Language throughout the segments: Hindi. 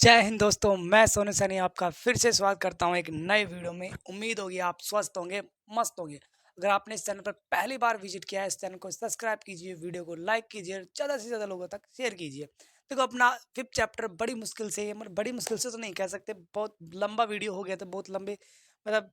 जय हिंद दोस्तों, मैं सोनू सैनी आपका फिर से स्वागत करता हूं एक नए वीडियो में। उम्मीद होगी आप स्वस्थ होंगे, मस्त होंगे। अगर आपने इस चैनल पर पहली बार विजिट किया है, इस चैनल को सब्सक्राइब कीजिए, वीडियो को लाइक कीजिए, ज़्यादा से ज़्यादा लोगों तक शेयर कीजिए। देखो, अपना फिफ्थ चैप्टर बड़ी मुश्किल से, मतलब बड़ी मुश्किल से तो नहीं कह सकते, बहुत लंबा वीडियो हो गया था, बहुत लंबे, मतलब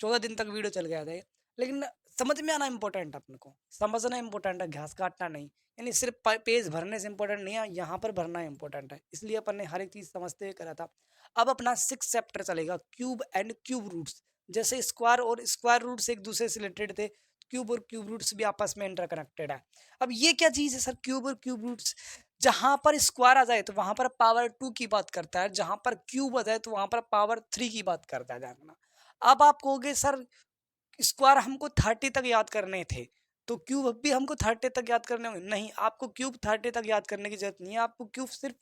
14 दिन तक वीडियो चल गया था ये। लेकिन समझ में आना इम्पोर्टेंट है, अपने को समझना इम्पोर्टेंट है, घास काटना नहीं। यानी सिर्फ पेज भरने से इम्पोर्टेंट नहीं है, यहाँ पर भरना इम्पोर्टेंट है, इसलिए अपन ने हर एक चीज समझते हुए करा था। अब अपना 6 चैप्टर चलेगा, क्यूब एंड क्यूब रूट्स। जैसे स्क्वायर और स्क्वायर रूट्स एक दूसरे से रिलेटेड थे, क्यूब और क्यूब रूट्स भी आपस में इंटरकनेक्टेड है। अब ये क्या चीज है सर, क्यूब और क्यूब रूट्स? जहां पर स्क्वायर आ जाए तो वहां पर पावर 2 की बात करता है, जहां पर क्यूब आ जाए तो वहां पर पावर 3 की बात करता है, जानना। अब आप कहोगे सर, स्क्वायर हमको 30 तक याद करने थे, तो क्यूब भी हमको 30 तक याद करने होंगे? नहीं, आपको क्यूब 30 तक याद करने की जरूरत नहीं है, आपको क्यूब सिर्फ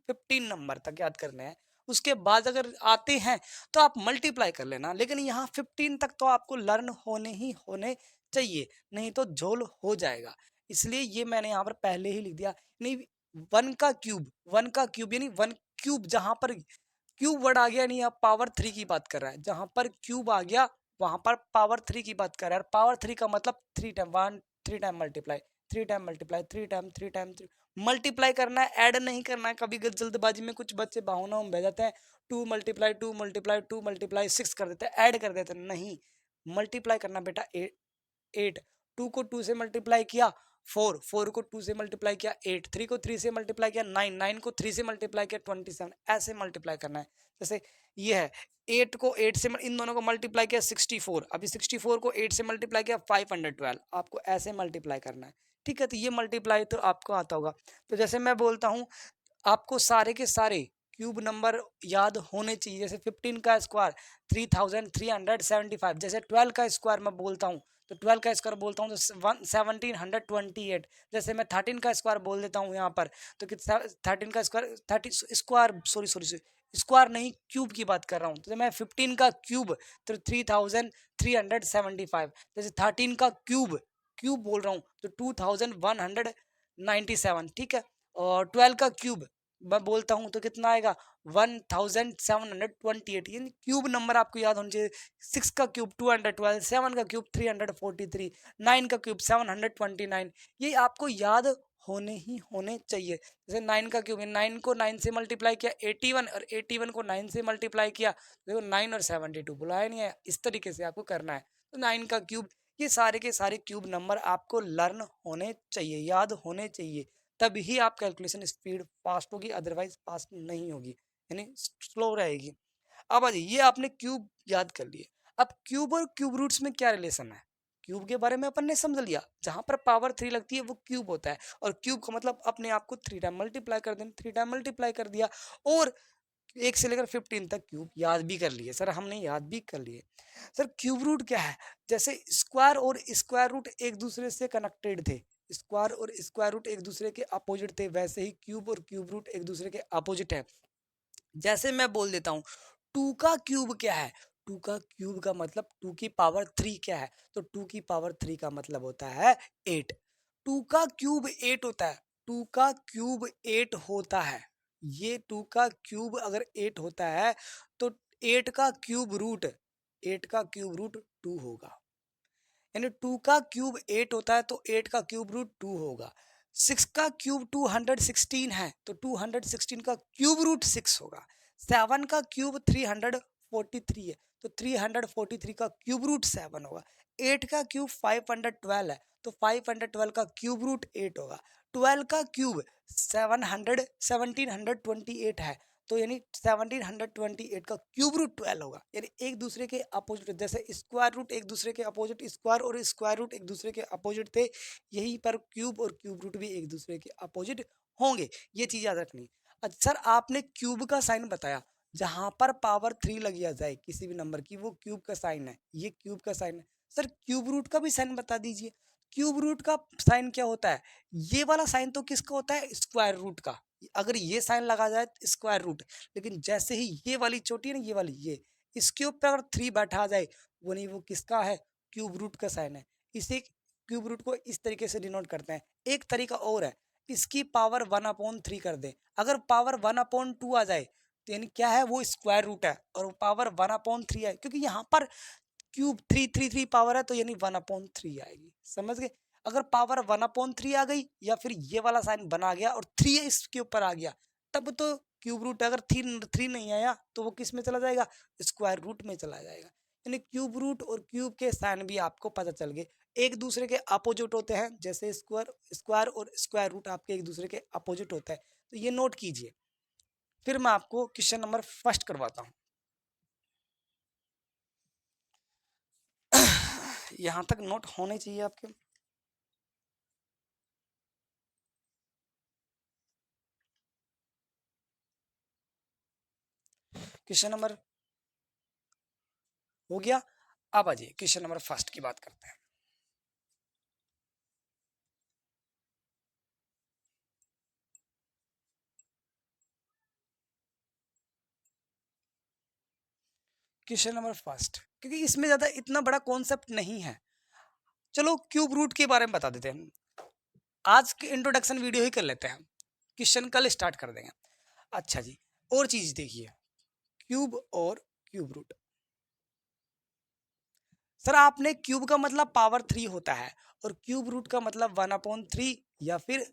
15 नंबर तक याद करने हैं। उसके बाद अगर आते हैं तो आप मल्टीप्लाई कर लेना, लेकिन यहाँ 15 तक तो आपको लर्न होने ही होने चाहिए, नहीं तो झोल हो जाएगा। इसलिए ये मैंने यहाँ पर पहले ही लिख दिया। नहीं, वन का क्यूब यानी वन क्यूब, जहां पर क्यूब वर्ड आ गया, नहीं आप पावर 3 की बात कर रहा है, जहां पर क्यूब आ गया वहां पर पावर 3 की बात कर रहा है। पावर 3 का मतलब 3 time, 1 3 time multiply, 3 time multiply, 3 time, 3 time, multiply करना है, ऐड नहीं करना है। कभी जल्दबाजी में कुछ बच्चे बहाना में बह जाते हैं, 2 6 कर देते हैं, ऐड कर देते हैं। नहीं, मल्टीप्लाई करना बेटा। 8, 2 को 2 से मल्टीप्लाई किया 4, 4 को 2 से मल्टीप्लाई किया 8, 3 को 3 से मल्टीप्लाई किया 9, 9 को 3 से मल्टीप्लाई किया 27। ऐसे मल्टीप्लाई करना है। जैसे ये है, 8 को 8 से इन दोनों को मल्टीप्लाई किया 64, अभी 64 को 8 से मल्टीप्लाई किया 512, आपको ऐसे मल्टीप्लाई करना है। ठीक है, तो ये मल्टीप्लाई तो आपको आता होगा। तो जैसे मैं बोलता हूँ, आपको सारे के सारे क्यूब नंबर याद होने चाहिए। जैसे 15 का स्क्वायर 3375, जैसे 12 का स्क्वायर मैं बोलता हूँ तो 12 का स्क्वायर बोलता हूँ तो 1728। जैसे मैं 13 का स्क्वायर बोल देता हूँ यहाँ पर, तो 13 का square 30 square, sorry sorry square नहीं, क्यूब की बात कर रहा हूँ। तो मैं 15 का क्यूब तो 3375। जैसे 13 का क्यूब क्यूब बोल रहा हूँ तो 2197। ठीक है, और 12 का क्यूब मैं बोलता हूँ तो कितना आएगा, 1728। यानी क्यूब नंबर आपको याद होना चाहिए। 6 का क्यूब 212, 7 का क्यूब 343, 9 का क्यूब 729। ये आपको याद होने ही होने चाहिए। जैसे 9 का क्यूब, 9 को 9 से मल्टीप्लाई किया 81, और 81 को 9 से मल्टीप्लाई किया, देखो 9 और 72 बुलाया नहीं है, इस तरीके से आपको करना है। तो 9 का क्यूब, ये सारे के सारे क्यूब नंबर आपको लर्न होने चाहिए, याद होने चाहिए, तभी आप कैलकुलेशन स्पीड फास्ट होगी, अदरवाइज फास्ट नहीं होगी, यानी स्लो रहेगी। अब आ ये आपने क्यूब याद कर लिए। अब क्यूब और क्यूब रूट्स में क्या रिलेशन है, क्यूब के बारे में अपन ने समझ लिया, जहां पर पावर 3 लगती है वो क्यूब होता है, और क्यूब का मतलब अपने आप को 3 टाइम मल्टीप्लाई कर देना, 3 टाइम मल्टीप्लाई कर दिया, और 1 से लेकर 15 तक क्यूब याद भी कर लिए। सर हमने याद भी कर लिए। सर क्यूब रूट क्या है? जैसे स्क्वायर और स्क्वायर रूट एक दूसरे से कनेक्टेड थे, स्क्वायर और स्क्वायर रूट एक दूसरे के अपोजिट थे, वैसे ही क्यूब और क्यूब रूट एक दूसरे के अपोजिट है। जैसे मैं बोल देता हूँ, 2 का क्यूब क्या है? 2 का क्यूब का मतलब 2 की पावर 3 क्या है? तो 2 की पावर 3 का मतलब होता है 8। 2 का क्यूब 8 होता है, 2 का क्यूब 8 होता है। ये 2 का क्यूब अगर 8 होता है तो 8 का क्यूब रूट, 8 का क्यूब रूट 2 होगा। यानी 2 का क्यूब 8 होता है तो 8 का क्यूब रूट 2 होगा। 6 का क्यूब 216 है तो 216 का क्यूब रूट 6 होगा। 7 का क्यूब 343 है तो 343 का क्यूब रूट 7 होगा। 8 का क्यूब 512 है तो 512 का क्यूब रूट 8 होगा। 12 का क्यूब 1728 है तो यानी 1728 का क्यूब रूट 12 होगा। यानी एक दूसरे के अपोजिट, जैसे स्क्वायर रूट एक दूसरे के अपोजिट, स्क्वायर और स्क्वायर रूट एक दूसरे के अपोजिट थे, यहीं पर क्यूब और क्यूब रूट भी एक दूसरे के अपोजिट होंगे। ये चीज याद रखनी। अच्छा सर, आपने क्यूब का साइन बताया, जहां पर पावर 3 लगी आ जाए किसी भी नंबर की, वो क्यूब का साइन है, ये क्यूब का साइन है। सर क्यूब रूट का भी साइन बता दीजिए। क्यूब रूट का साइन क्या होता है? ये वाला साइन तो किसका होता है? स्क्वायर रूट का। अगर ये साइन लगा जाए स्क्वायर रूट, लेकिन जैसे ही ये वाली चोटी है ना, ये वाली, ये इसके ऊपर अगर 3 बैठा जाए, वो नहीं, वो किसका है? क्यूब रूट का साइन है। इसे क्यूब रूट को इस तरीके से डिनोट करते हैं। एक तरीका और है, इसकी पावर 1/3 कर दे। अगर पावर 1/2 आ जाए तो यानी क्या है, वो स्क्वायर रूट है और वो पावर 1/3 है, क्योंकि यहाँ पर क्यूब 3 पावर है तो यानी 1/3 आएगी। समझ गए? अगर पावर 1/3 आ गई या फिर ये वाला साइन बना गया और 3 इसके ऊपर आ गया, तब तो क्यूब रूट है। अगर 3 नहीं आया तो वो किस में चला जाएगा, स्क्वायर रूट में चला जाएगा। यानी क्यूब रूट और क्यूब के साइन भी आपको पता चल गए, एक दूसरे के अपोजिट होते हैं। जैसे स्क्वायर स्क्वायर और स्क्वायर रूट आपके एक दूसरे के अपोजिट होता है, तो ये नोट कीजिए। फिर मैं आपको क्वेश्चन नंबर फर्स्ट करवाता हूँ। यहां तक नोट होने चाहिए आपके। क्वेश्चन नंबर हो गया। अब आ जाइए क्वेश्चन नंबर फर्स्ट की बात करते हैं। क्वेश्चन नंबर फर्स्ट, क्योंकि इसमें ज्यादा इतना बड़ा कॉन्सेप्ट नहीं है। चलो क्यूब रूट के बारे में बता देते हैं, आज की इंट्रोडक्शन वीडियो ही कर लेते हैं, क्वेश्चन कल स्टार्ट कर देंगे। अच्छा जी, और चीज देखिए, क्यूब और क्यूब रूट। सर आपने क्यूब का मतलब पावर 3 होता है और क्यूब रूट का मतलब 1/3, या फिर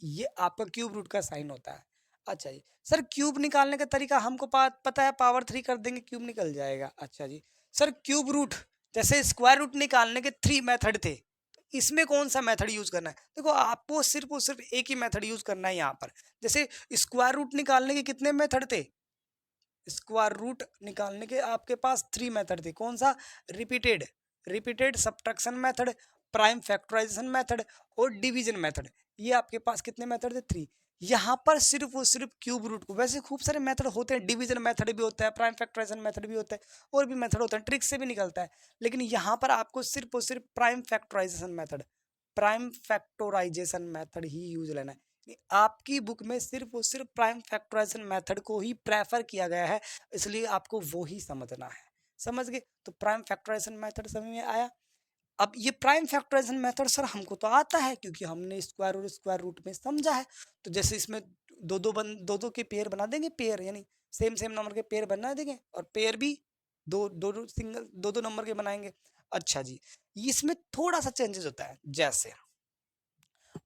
ये आपका क्यूब रूट का साइन होता है। अच्छा जी, सर क्यूब निकालने का तरीका हमको पता है, पावर 3 कर देंगे क्यूब निकल जाएगा। अच्छा जी, सर क्यूब रूट, जैसे स्क्वायर रूट निकालने के 3 मेथड थे, तो इसमें कौन सा मेथड यूज करना है? देखो आपको सिर्फ और सिर्फ एक ही मेथड यूज करना है यहाँ पर। जैसे स्क्वायर रूट निकालने के कितने मेथड थे? स्क्वायर रूट निकालने के आपके पास 3 मेथड थे। कौन सा? Repeated repeated subtraction method, prime factorization method और डिवीजन मेथड। ये आपके पास कितने मेथड थे? 3। यहाँ पर सिर्फ और सिर्फ क्यूब रूट को, वैसे खूब सारे मेथड होते हैं, डिवीजन मेथड भी होता है, प्राइम फैक्टराइजेशन मेथड भी होता है, और भी मेथड होते हैं, ट्रिक से भी निकलता है। लेकिन यहाँ पर आपको सिर्फ और सिर्फ प्राइम फैक्टराइजेशन मेथड ही यूज लेना है। आपकी बुक में सिर्फ और सिर्फ प्राइम फैक्टराइजेशन मेथड को ही प्रेफर किया गया है, इसलिए आपको वो ही समझना है। समझ गए? तो प्राइम फैक्टराइजेशन मेथड समझ में आया। अब ये प्राइम फैक्टराइजेशन मेथड सर हमको तो आता है, क्योंकि हमने स्क्वायर और स्क्वायर रूट में समझा है। तो जैसे इसमें दो दो के पेयर बना देंगे, पेयर यानी सेम सेम नंबर के पेयर बना देंगे, और पेयर भी दो दो सिंगल दो दो नंबर के बनाएंगे। अच्छा जी, इसमें थोड़ा सा चेंजेस होता है। जैसे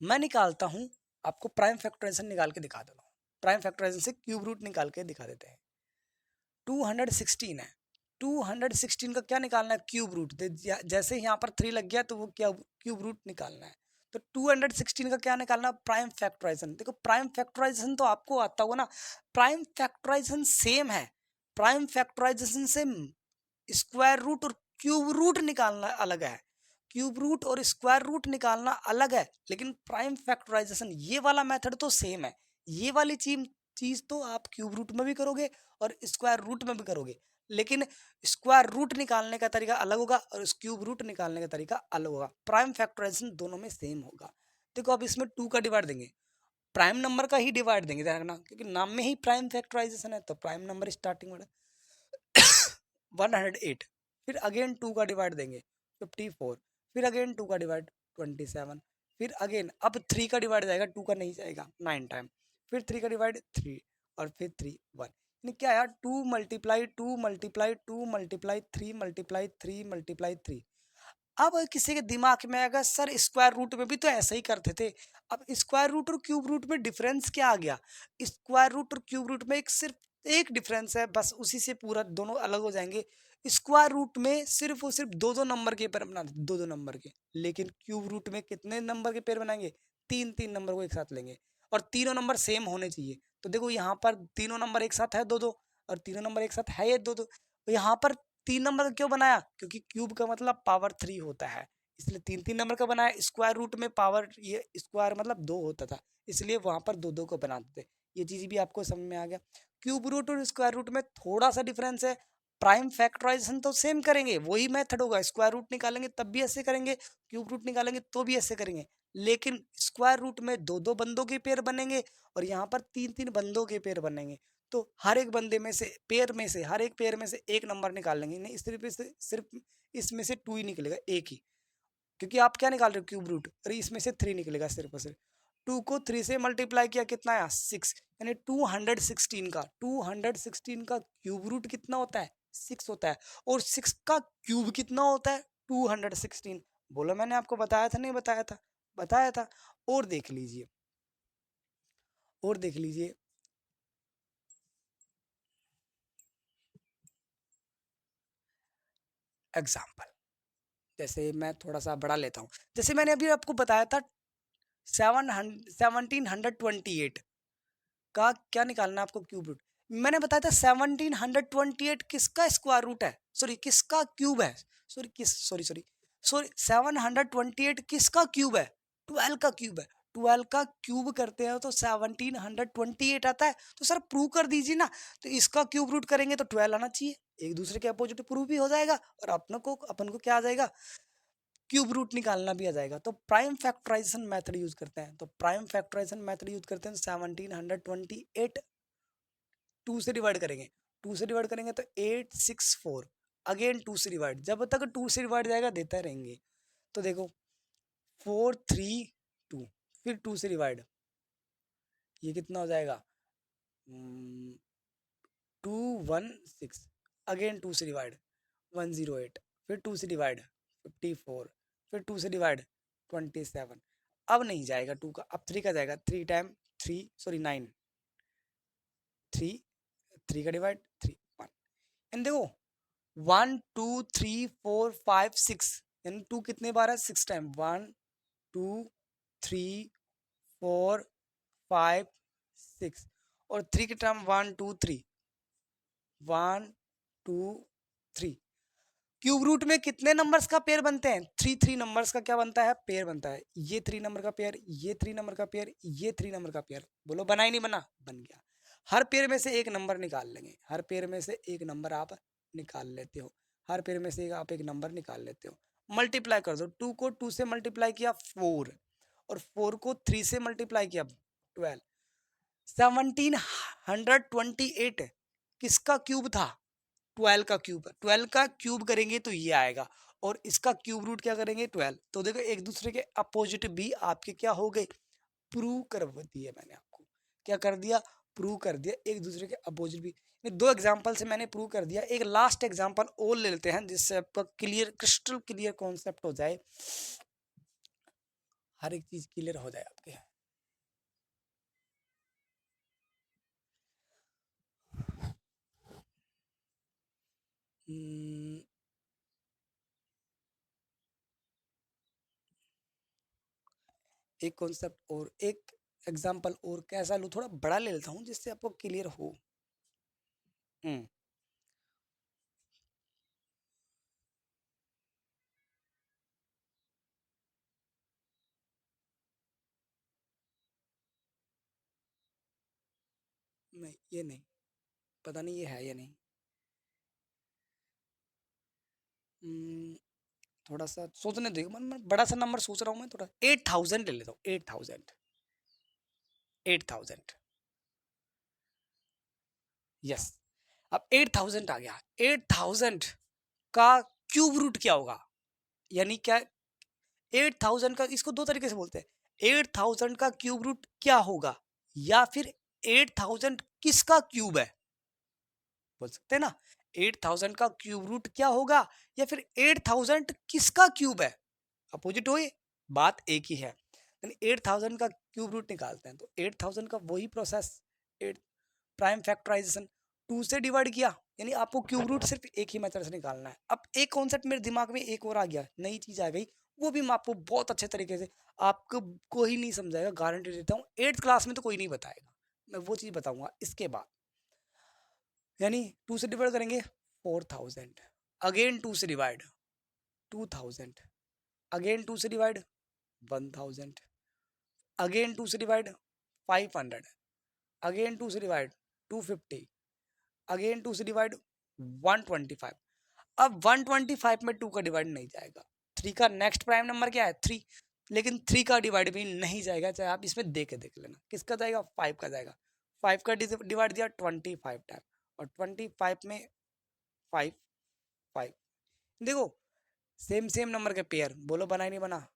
मैं निकालता हूं, आपको प्राइम फैक्टराइजेशन निकाल के दिखा देता हूँ। प्राइम फैक्टराइजेशन से क्यूब रूट निकाल के दिखा देते हैं। 216 है, 216 का क्या निकालना है? Cube root. जैसे यहाँ पर 3 लग गया तो वो क्या, क्यूब रूट निकालना है। तो 216 का क्या निकालना? Prime factorization. देखो प्राइम फैक्टराइजेशन तो आपको आता होगा ना, प्राइम फैक्टराइजेशन सेम है। प्राइम फैक्टराइजेशन से स्क्वायर रूट और क्यूब रूट निकालना अलग है, क्यूब रूट और स्क्वायर रूट निकालना अलग है। लेकिन प्राइम फैक्टराइजेशन ये वाला मेथड तो सेम है। ये वाली चीज तो आप क्यूब रूट में भी करोगे और स्क्वायर रूट में भी करोगे, लेकिन स्क्वायर रूट निकालने का तरीका अलग होगा और क्यूब रूट निकालने का तरीका अलग होगा। प्राइम फैक्टराइजेशन दोनों में सेम होगा। देखो अब इसमें 2 का डिवाइड देंगे, प्राइम नंबर का ही डिवाइड देंगे, ध्यान रखना, क्योंकि नाम में ही प्राइम फैक्टराइजेशन है। तो प्राइम नंबर स्टार्टिंग में 108, फिर अगेन 2 का डिवाइड देंगे 54, फिर अगेन 2 का डिवाइड 27, फिर अगेन अब 3 का डिवाइड जाएगा, 2 का नहीं जाएगा 9 टाइम, फिर 3 का डिवाइड 3, और फिर 3 1। यानी क्या यार, 2 multiply 2 multiply 2 multiply 3 multiply 3 multiply 3। अब किसी के दिमाग में आएगा सर स्क्वायर रूट में भी तो ऐसा ही करते थे। अब स्क्वायर रूट और क्यूब रूट में डिफरेंस क्या आ गया? स्क्वायर रूट और क्यूब रूट में एक सिर्फ एक डिफरेंस है, बस उसी से पूरा दोनों अलग हो जाएंगे। स्क्वायर रूट में सिर्फ और सिर्फ दो दो नंबर के पेयर बना दो दो नंबर के, लेकिन क्यूब रूट में कितने नंबर के पेयर बनाएंगे? तीन तीन नंबर को एक साथ लेंगे, और तीनों नंबर सेम होने चाहिए। तो देखो यहाँ पर तीनों नंबर एक साथ है दो दो, और तीनों नंबर एक साथ है ये दो दो। तो यहाँ पर 3 नंबर का क्यों बनाया? क्योंकि क्यूब का मतलब पावर 3 होता है, इसलिए 3 नंबर का बनाया। स्क्वायर रूट में पावर, ये स्क्वायर मतलब 2 होता था, इसलिए वहां पर दो दो को बनाते थे। ये चीज भी आपको समझ में आ गया। क्यूब रूट और स्क्वायर रूट में थोड़ा सा डिफरेंस है। प्राइम फैक्टराइजेशन तो सेम करेंगे, वही मेथड होगा। स्क्वायर रूट निकालेंगे तब भी ऐसे करेंगे, क्यूब रूट निकालेंगे तो भी ऐसे करेंगे। लेकिन स्क्वायर रूट में दो दो बंदों के पेयर बनेंगे, और यहाँ पर तीन तीन बंदों के पेयर बनेंगे। तो हर एक बंदे में से, पेयर में से, हर एक पेयर में से एक नंबर निकाल लेंगे। नहीं, सिर्फ इसमें से 2 ही निकलेगा, एक ही, क्योंकि आप क्या निकाल रहे हो? Cube root. अरे इसमें से 3 निकलेगा सिर्फ और सिर्फ। 2 को 3 से मल्टीप्लाई किया कितना आया 6, यानी 216 का क्यूब रूट कितना होता है 6 होता है, और 6 का क्यूब कितना होता है 216। बोलो मैंने आपको बताया था नहीं बताया था, बताया था। और देख लीजिए, और देख लीजिए, एग्जाम्पल, जैसे मैं थोड़ा सा बड़ा लेता हूँ, जैसे मैंने अभी आपको बताया था 1728 का क्या निकालना है आपको क्यूब रूट। मैंने बताया था 1728 किसका स्क्वायर रूट है, सॉरी किसका क्यूब है, सॉरी किस सॉरी सॉरी सॉरी 728 किसका क्यूब है 12 का क्यूब है। 12 का क्यूब करते हैं तो 1728 आता है। तो सर प्रूव कर दीजिए ना, तो इसका क्यूब रूट करेंगे तो 12 आना चाहिए, एक दूसरे के अपोजिट प्रूव भी हो जाएगा और अपन को क्या आ जाएगा क्यूब रूट निकालना भी आ जाएगा। तो प्राइम फैक्टराइजेशन मेथड यूज करते हैं, तो प्राइम फैक्टराइजेशन मेथड यूज करते हैं 1728 2 से डिवाइड करेंगे, 2 से डिवाइड करेंगे तो 864, अगेन 2 से डिवाइड, जब तक 2 से डिवाइड जाएगा देते रहेंगे। तो देखो 432, फिर 2 से डिवाइड, ये कितना हो जाएगा 216, अगेन 2 से डिवाइड 108, फिर 2 से डिवाइड 54, फिर 2 से डिवाइड 27। अब नहीं जाएगा 2 का, अब 3 का जाएगा, 3 टाइम 3 सॉरी 9, 3 3 का डिवाइड 3 1, एंड देखो 1 2 3 4 5 6, यानी 2 कितने बार है 6 टाइम, 1 2 3 4 5 6, और 3 के टाइम 1 2 3 1 2 3। क्यूब रूट में कितने नंबर्स का पेयर बनते हैं, 3 3 नंबर्स का क्या बनता है पेयर बनता है, ये 3 नंबर का पेयर, ये 3 नंबर का पेयर, ये 3 नंबर का पेयर। बोलो बना ही नहीं बना, बन गया। हर पेयर में से एक नंबर निकाल लेंगे, हर पेयर में से एक नंबर आप निकाल लेते हो, हर पेयर में से आप एक नंबर निकाल लेते हो। मल्टीप्लाई कर दो, 2 को 2 से मल्टीप्लाई किया 4, और 4 को 3 से मल्टीप्लाई किया 12, 1728 किसका क्यूब था 12 का क्यूब, 12 का क्यूब करेंगे तो ये आएगा, और इसका क्यूब रूट क्या करेंगे 12। तो देखो एक दूसरे के अपोजिट भी आपके क्या हो गए, प्रूव कर दिया मैंने आपको, क्या कर दिया प्रूव कर दिया, एक दूसरे के अपोजिट भी। ये दो एग्जांपल से मैंने प्रूव कर दिया, एक लास्ट एग्जांपल और ले लेते हैं जिससे आपका क्लियर क्रिस्टल क्लियर कॉन्सेप्ट हो जाए, हर एक चीज क्लियर हो जाए आपके। हम्म, एक कॉन्सेप्ट और एक एग्जांपल और कैसा लूँ, थोड़ा बड़ा ले लेता हूँ जिससे आपको क्लियर हो। हम्म, नहीं ये नहीं, पता नहीं ये है या नहीं। हम्म, थोड़ा सा सोचने दो, मैं बड़ा सा नंबर सोच रहा हूँ, मैं थोड़ा 8000 ले लेता हूँ, 8000, 8000, यस। अब 8000 आ गया, 8000 का क्यूब रूट क्या होगा, यानी क्या 8000 का, इसको दो तरीके से बोलते हैं, 8000 का क्यूब रूट क्या होगा, या फिर 8000 किसका क्यूब है, बोल सकते हैं ना, 8000 का क्यूब रूट क्या होगा, या फिर 8000 किसका क्यूब है, अपोजिट हो ये, बात एक ही है। यानी 8000 का क्यूब रूट निकालते हैं तो 8000 का वही प्रोसेस, एट प्राइम फैक्टराइजेशन, 2 से डिवाइड किया, यानी आपको क्यूब रूट सिर्फ एक ही मेथड से निकालना है। अब एक कॉन्सेप्ट मेरे दिमाग में एक और आ गया, नई चीज आ गई, वो भी मैं आपको बहुत अच्छे तरीके से, आपको कोई नहीं समझाएगा, गारंटी देता हूँ, 8th क्लास में तो कोई नहीं बताएगा, मैं वो चीज बताऊंगा इसके बाद। यानी 2 से डिवाइड करेंगे 4000, अगेन 2 से डिवाइड 2000, अगेन 2 से डिवाइड 1000, अगेन 2 से डिवाइड 500, अगेन 2 से डिवाइड 250, अगेन 2 से डिवाइड 125। अब 125 में 2 का डिवाइड नहीं जाएगा, 3 का नेक्स्ट प्राइम नंबर क्या है 3, लेकिन 3 का डिवाइड भी नहीं जाएगा, चाहे आप इसमें देख लेना, किसका जाएगा 5 का जाएगा, 5 का डिवाइड दिया 25 टाइम, और 25 में 5 5, देखो सेम सेम नंबर के पेयर, बोलो बना ही नहीं बना,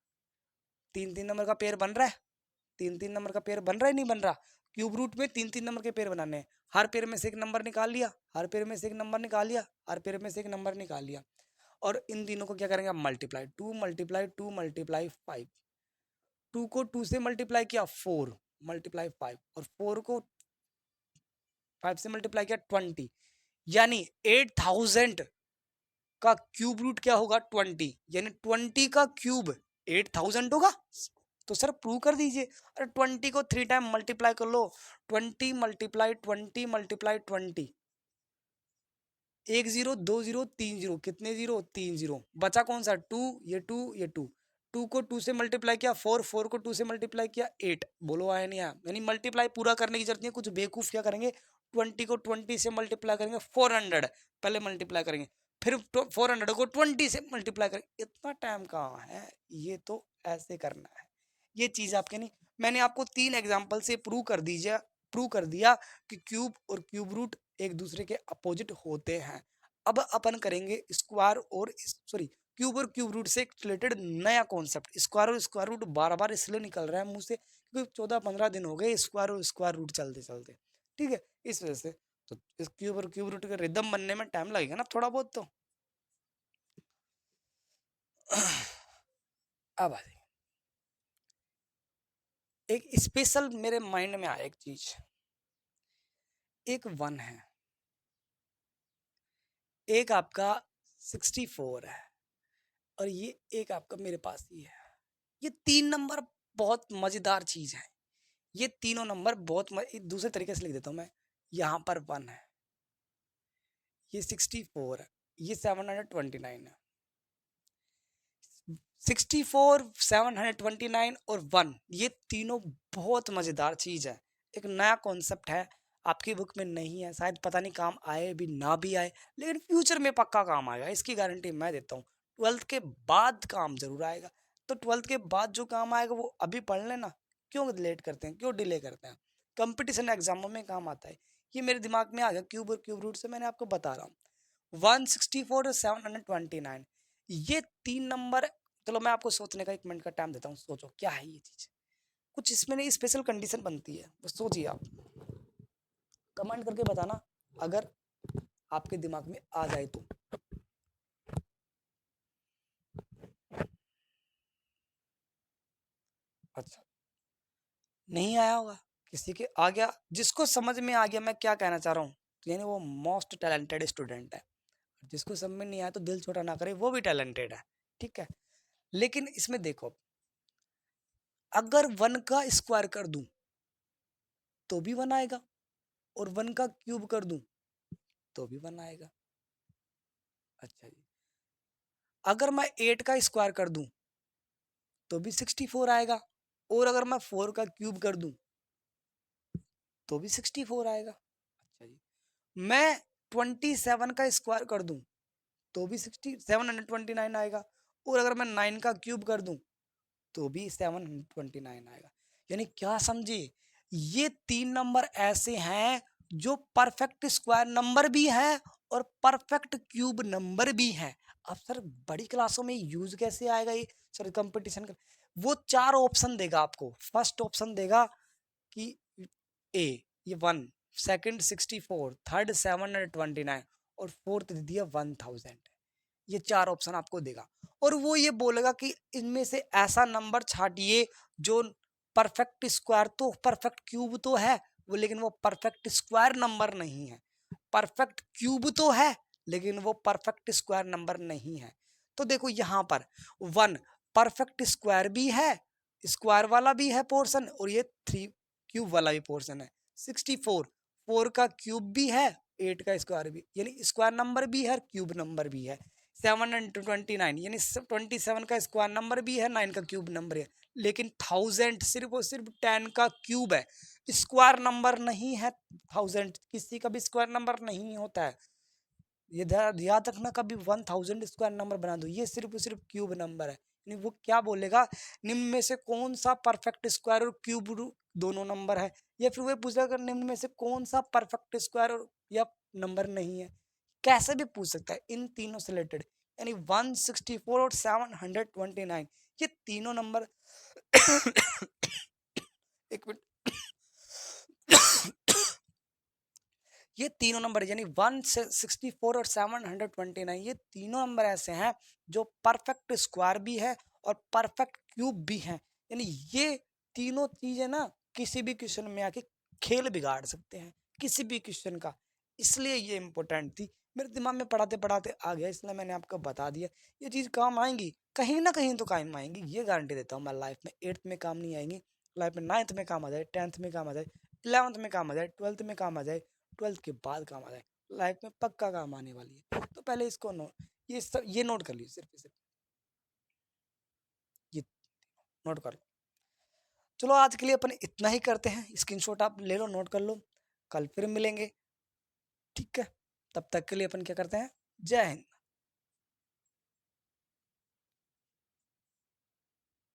तीन तीन नंबर का पेयर बन रहा है, 3 नंबर का पेयर बन रहा है नहीं बन रहा? क्यूब रूट में 3 नंबर के पेयर बनाने हैं, हर पेयर में से एक नंबर निकाल लिया, हर पेयर में से एक नंबर निकाल लिया, हर पेयर में से एक नंबर निकाल लिया, और इन तीनों को क्या करेंगे? मल्टीप्लाई, 2 मल्टीप्लाई 2 मल्टीप्लाई 5, 2 को 2 से मल्टीप्लाई किया 4 मल्टीप्लाई 5, और 4 को 5 से मल्टीप्लाई किया 20, यानी 8000 का क्यूब रूट क्या होगा? 20, यानी 20 का क्यूब 8000 होगा। तो सर प्रूव कर दीजिए। अरे 20 को 3 टाइम मल्टीप्लाई कर लो, 20 मल्टीप्लाई 20 मल्टीप्लाई 20, 1 0 2 0 3 0, कितने जीरो? 3 जीरो, बचा कौन सा? 2, ये 2, ये 2, 2 को 2 से मल्टीप्लाई किया 4, 4 को 2 से मल्टीप्लाई किया 8, बोलो आया नहीं आया? यानी मल्टीप्लाई पूरा करने की जरूरत नहीं है, कुछ बेवकूफ क्या करेंगे, 20 को 20 से मल्टीप्लाई करेंगे 400, पहले मल्टीप्लाई करेंगे, फिर 400 को 20 से मल्टीप्लाई करेंगे। इतना टाइम कहाँ है, ये तो ऐसे करना है। ये चीज आपके नहीं, मैंने आपको 3 एग्जाम्पल से प्रूव कर दिया कि क्यूब और क्यूब रूट एक दूसरे के अपोजिट होते हैं। अब अपन करेंगे स्क्वायर और सॉरी क्यूब और क्यूब रूट से रिलेटेड नया कॉन्सेप्ट। स्क्वायर और स्क्वायर रूट बार बार इसलिए निकल रहा है मुंह से क्योंकि 14-15 दिन हो गए स्क्वायर और स्क्वायर रूट चलते चलते, ठीक है, इस वजह से। तो इस क्यूब और क्यूब रूट का रिदम बनने में टाइम लगेगा ना थोड़ा बहुत तो। अब आ जाइए, एक स्पेशल मेरे माइंड में आया एक चीज, एक 1 है, एक आपका 64 है, और ये एक आपका मेरे पास ही है। ये 3 नंबर बहुत मजेदार चीज है। ये तीनों नंबर बहुत दूसरे तरीके से लिख देता हूं मैं। यहाँ पर 1 है, ये 64 है, ये 729 है। 64, 729 और 1, ये तीनों बहुत मजेदार चीज है। एक नया कॉन्सेप्ट है, आपकी बुक में नहीं है, शायद पता नहीं काम आए भी ना भी आए, लेकिन फ्यूचर में पक्का काम आएगा, इसकी गारंटी मैं देता हूँ। 12th के बाद काम जरूर आएगा। तो 12th के बाद जो काम आएगा वो अभी पढ़ लेना। क्यों लेट करते हैं, क्यों डिले करते हैं? कंपटीशन एग्जामों में काम आता है। ये मेरे दिमाग में आ गया क्यूब और क्यूब रूट से, मैंने आपको बता रहा हूँ। 164 और 729, ये 3 नंबर। चलो मैं आपको सोचने का 1 मिनट का टाइम देता हूँ, सोचो क्या है ये चीज। कुछ इसमें नहीं स्पेशल कंडीशन बनती है, बस सोचिए आप, कमेंट करके बताना अगर आपके दिमाग में आ जाए तो। अच्छा, नहीं आया होगा, किसी के आ गया, जिसको समझ में आ गया मैं क्या कहना चाह रहा हूँ, तो यानी वो मोस्ट टैलेंटेड स्टूडेंट है। जिसको समझ में नहीं आया तो दिल छोटा ना करे, वो भी टैलेंटेड है, ठीक है। लेकिन इसमें देखो, अगर 1 का स्क्वायर कर दूं तो भी 1 आएगा, और 1 का क्यूब कर दूं तो भी 1 आएगा। अच्छा जी, अगर मैं 8 का स्क्वायर कर दूं तो भी 64 आएगा, और अगर मैं 4 का क्यूब कर दूं तो भी 64 आएगा। अच्छा जी, मैं 27 का स्क्वायर कर दूं तो भी 729 आएगा, और अगर मैं 9 का क्यूब कर दूं तो भी 729 आएगा। यानी क्या समझे, ये 3 नंबर ऐसे हैं जो परफेक्ट स्क्वायर नंबर भी है और परफेक्ट क्यूब नंबर भी है। अब सर बड़ी क्लासों में यूज कैसे आएगा ये? सर कंपटीशन का वो 4 ऑप्शन देगा आपको। फर्स्ट ऑप्शन देगा कि ए, ये 1, सेकंड 64, थर्ड 729, और फोर्थ दे दिया 1000। ये 4 ऑप्शन आपको देगा, और वो ये बोलेगा कि इनमें से ऐसा नंबर छाटिए जो परफेक्ट स्क्वायर तो परफेक्ट क्यूब तो है वो, लेकिन वो परफेक्ट स्क्वायर नंबर नहीं है। परफेक्ट क्यूब तो है लेकिन वो परफेक्ट स्क्वायर नंबर नहीं है। तो देखो यहाँ पर 1 परफेक्ट स्क्वायर भी है, स्क्वायर वाला भी है पोर्शन, और ये 3 क्यूब वाला भी पोर्शन है। 64 4 का क्यूब भी है, 8 का स्क्वायर भी, यानी स्क्वायर नंबर भी है, क्यूब नंबर भी है। 729 यानी 27 का स्क्वायर नंबर भी है, 9 का क्यूब नंबर है, लेकिन 1000 सिर्फ और सिर्फ 10 का क्यूब है, स्क्वायर नंबर नहीं है। 1000 किसी का भी स्क्वायर नंबर नहीं होता है, ये याद रखना। कभी 1000 स्क्वायर नंबर बना दो, ये सिर्फ और सिर्फ क्यूब नंबर है। यानी वो क्या बोलेगा, निम्न में से कौन सा परफेक्ट स्क्वायर और क्यूब दोनों नंबर है, या फिर वो पूछेगा निम्न में से कौन सा परफेक्ट स्क्वायर या नंबर नहीं है। कैसे भी पूछ सकता है इन तीनों से रिलेटेड। यानी 164 और 729 ये तीनों नंबर एक मिनट। ये तीनों नंबर यानी 164 और 729, ये तीनों नंबर ऐसे हैं जो परफेक्ट स्क्वायर भी है और परफेक्ट क्यूब भी है। यानी ये तीनों चीजें ना किसी भी क्वेश्चन में आके खेल बिगाड़ सकते हैं, किसी भी क्वेश्चन का। इसलिए ये इंपॉर्टेंट थी, मेरे दिमाग में पढ़ाते पढ़ाते आ गया, इसलिए मैंने आपको बता दिया। ये चीज काम आएंगी, कहीं ना कहीं तो काम आएंगी, ये गारंटी देता हूँ मैं। लाइफ में 8th में काम नहीं आएंगी, लाइफ में 9th में काम आ जाए, 10th में काम आ जाए, 11th में काम आ जाए, 12th में काम आ जाए, 12th के बाद काम आ जाए, लाइफ में पक्का काम आने वाली है। तो पहले इसको ये नोट कर लीजिए, सिर्फ ये नोट कर लो। चलो आज के लिए अपन इतना ही करते हैं, स्क्रीनशॉट आप ले लो, नोट कर लो, कल फिर मिलेंगे, ठीक है? तब तक के लिए अपन क्या करते हैं, जय हिंद।